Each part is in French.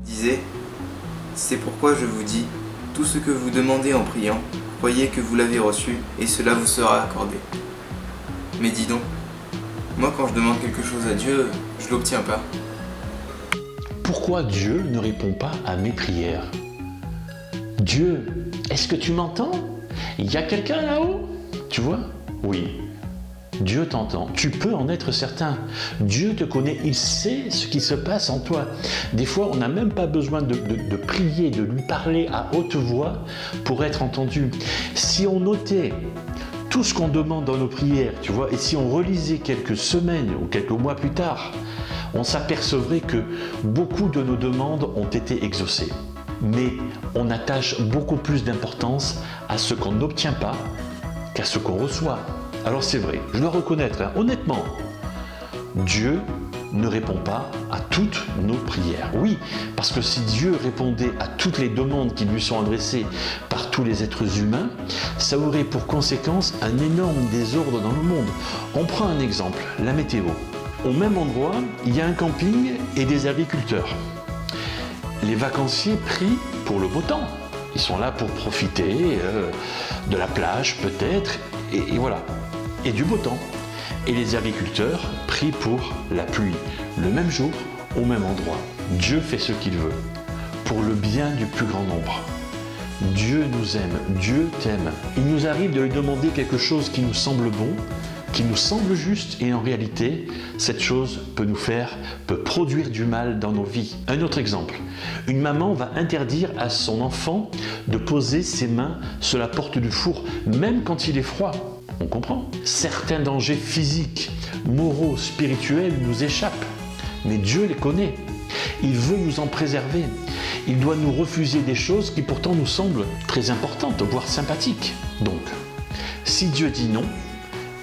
disait, c'est pourquoi je vous dis, tout ce que vous demandez en priant, croyez que vous l'avez reçu et cela vous sera accordé. Mais dis donc, moi quand je demande quelque chose à Dieu, je l'obtiens pas. Pourquoi Dieu ne répond pas à mes prières? Dieu, est-ce que tu m'entends? Il y a quelqu'un là-haut? Tu vois? Oui. Dieu t'entend, tu peux en être certain. Dieu te connaît, il sait ce qui se passe en toi. Des fois, on n'a même pas besoin de prier, de lui parler à haute voix pour être entendu. Si on notait tout ce qu'on demande dans nos prières, tu vois, et si on relisait quelques semaines ou quelques mois plus tard, on s'apercevrait que beaucoup de nos demandes ont été exaucées. Mais on attache beaucoup plus d'importance à ce qu'on n'obtient pas qu'à ce qu'on reçoit. Alors c'est vrai, je dois reconnaître, honnêtement, Dieu ne répond pas à toutes nos prières. Oui, parce que si Dieu répondait à toutes les demandes qui lui sont adressées par tous les êtres humains, ça aurait pour conséquence un énorme désordre dans le monde. On prend un exemple, la météo. Au même endroit, il y a un camping et des agriculteurs. Les vacanciers prient pour le beau temps. Ils sont là pour profiter de la plage peut-être, et voilà. Et du beau temps. Et les agriculteurs prient pour la pluie, le même jour, au même endroit. Dieu fait ce qu'il veut, pour le bien du plus grand nombre. Dieu nous aime, Dieu t'aime. Il nous arrive de lui demander quelque chose qui nous semble bon, qui nous semble juste, et en réalité, cette chose peut produire du mal dans nos vies. Un autre exemple, une maman va interdire à son enfant de poser ses mains sur la porte du four, même quand il est froid. On comprend. Certains dangers physiques, moraux, spirituels nous échappent, mais Dieu les connaît. Il veut nous en préserver. Il doit nous refuser des choses qui pourtant nous semblent très importantes, voire sympathiques. Donc, si Dieu dit non,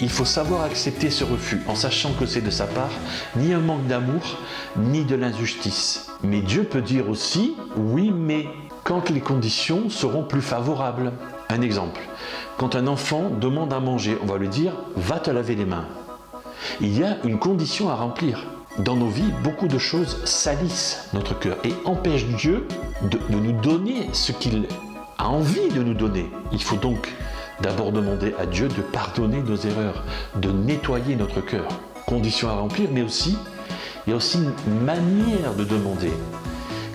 il faut savoir accepter ce refus en sachant que c'est de sa part ni un manque d'amour, ni de l'injustice. Mais Dieu peut dire aussi oui, mais quand les conditions seront plus favorables. Un exemple, quand un enfant demande à manger, on va lui dire « va te laver les mains ». Il y a une condition à remplir. Dans nos vies, beaucoup de choses salissent notre cœur et empêchent Dieu de nous donner ce qu'il a envie de nous donner. Il faut donc d'abord demander à Dieu de pardonner nos erreurs, de nettoyer notre cœur. Condition à remplir, mais aussi, il y a aussi une manière de demander.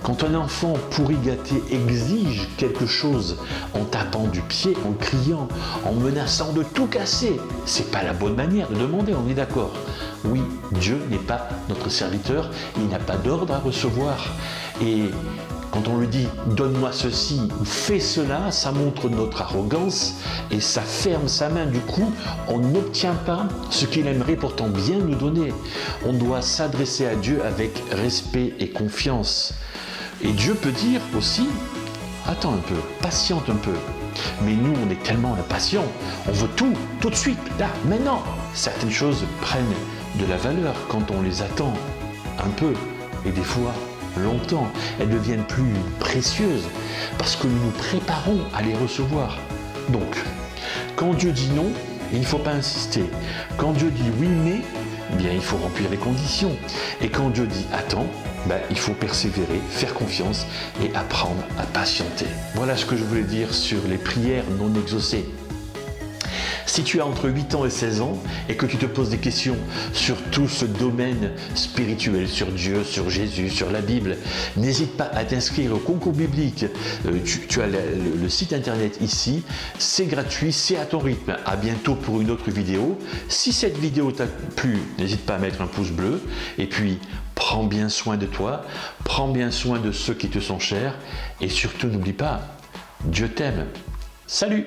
Quand un enfant pourri gâté exige quelque chose en tapant du pied, en criant, en menaçant de tout casser, c'est pas la bonne manière de demander, on est d'accord. Oui, Dieu n'est pas notre serviteur, il n'a pas d'ordre à recevoir. Et quand on lui dit « donne-moi ceci » ou « fais cela », ça montre notre arrogance et ça ferme sa main. Du coup, on n'obtient pas ce qu'il aimerait pourtant bien nous donner. On doit s'adresser à Dieu avec respect et confiance. Et Dieu peut dire aussi « attends un peu, patiente un peu ». Mais nous, on est tellement impatients, on veut tout de suite, là, maintenant. Certaines choses prennent de la valeur quand on les attend un peu, et des fois longtemps. Elles deviennent plus précieuses parce que nous nous préparons à les recevoir. Donc, quand Dieu dit non, il ne faut pas insister. Quand Dieu dit oui, mais, eh bien, il faut remplir les conditions. Et quand Dieu dit attends, il faut persévérer, faire confiance et apprendre à patienter. Voilà ce que je voulais dire sur les prières non exaucées. Si tu as entre 8 ans et 16 ans et que tu te poses des questions sur tout ce domaine spirituel, sur Dieu, sur Jésus, sur la Bible, n'hésite pas à t'inscrire au concours biblique. Tu as le site internet ici, c'est gratuit, c'est à ton rythme. À bientôt pour une autre vidéo. Si cette vidéo t'a plu, n'hésite pas à mettre un pouce bleu et puis prends bien soin de toi, prends bien soin de ceux qui te sont chers et surtout n'oublie pas, Dieu t'aime. Salut!